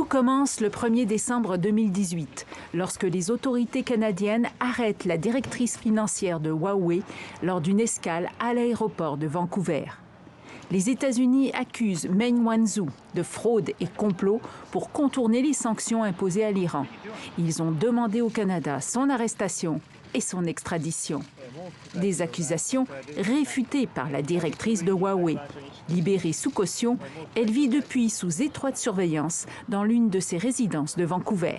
commence le 1er décembre 2018, lorsque les autorités canadiennes arrêtent la directrice financière de Huawei lors d'une escale à l'aéroport de Vancouver. Les États-Unis accusent Meng Wanzhou de fraude et complot pour contourner les sanctions imposées à l'Iran. Ils ont demandé au Canada son arrestation et son extradition. Des accusations réfutées par la directrice de Huawei. Libérée sous caution, elle vit depuis sous étroite surveillance dans l'une de ses résidences de Vancouver.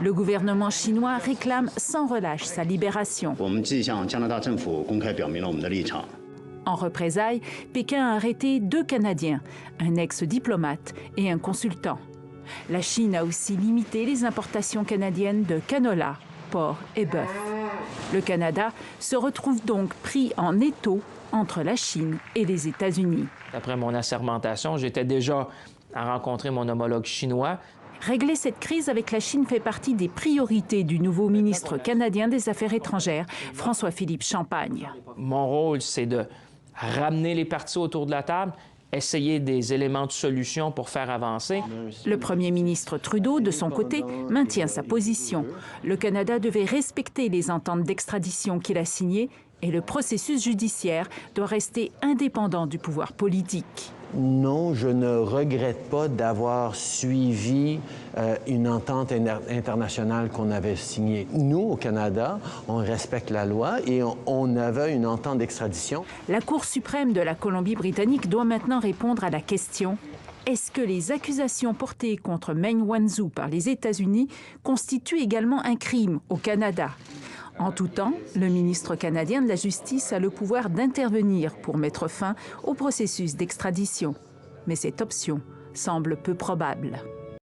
Le gouvernement chinois réclame sans relâche sa libération. En représailles, Pékin a arrêté 2 Canadiens, un ex-diplomate et un consultant. La Chine a aussi limité les importations canadiennes de canola, porc et bœuf. Le Canada se retrouve donc pris en étau entre la Chine et les États-Unis. Après mon assermentation, j'étais déjà à rencontrer mon homologue chinois. Régler cette crise avec la Chine fait partie des priorités du nouveau ministre canadien des Affaires étrangères, François-Philippe Champagne. Mon rôle, c'est de ramener les parties autour de la table, essayer des éléments de solution pour faire avancer. Le premier ministre Trudeau, de son côté, maintient sa position. Le Canada devait respecter les ententes d'extradition qu'il a signées et le processus judiciaire doit rester indépendant du pouvoir politique. Non, je ne regrette pas d'avoir suivi une entente internationale qu'on avait signée. Nous, au Canada, on respecte la loi et on avait une entente d'extradition. La Cour suprême de la Colombie-Britannique doit maintenant répondre à la question: est-ce que les accusations portées contre Meng Wanzhou par les États-Unis constituent également un crime au Canada? En tout temps, le ministre canadien de la Justice a le pouvoir d'intervenir pour mettre fin au processus d'extradition. Mais cette option semble peu probable.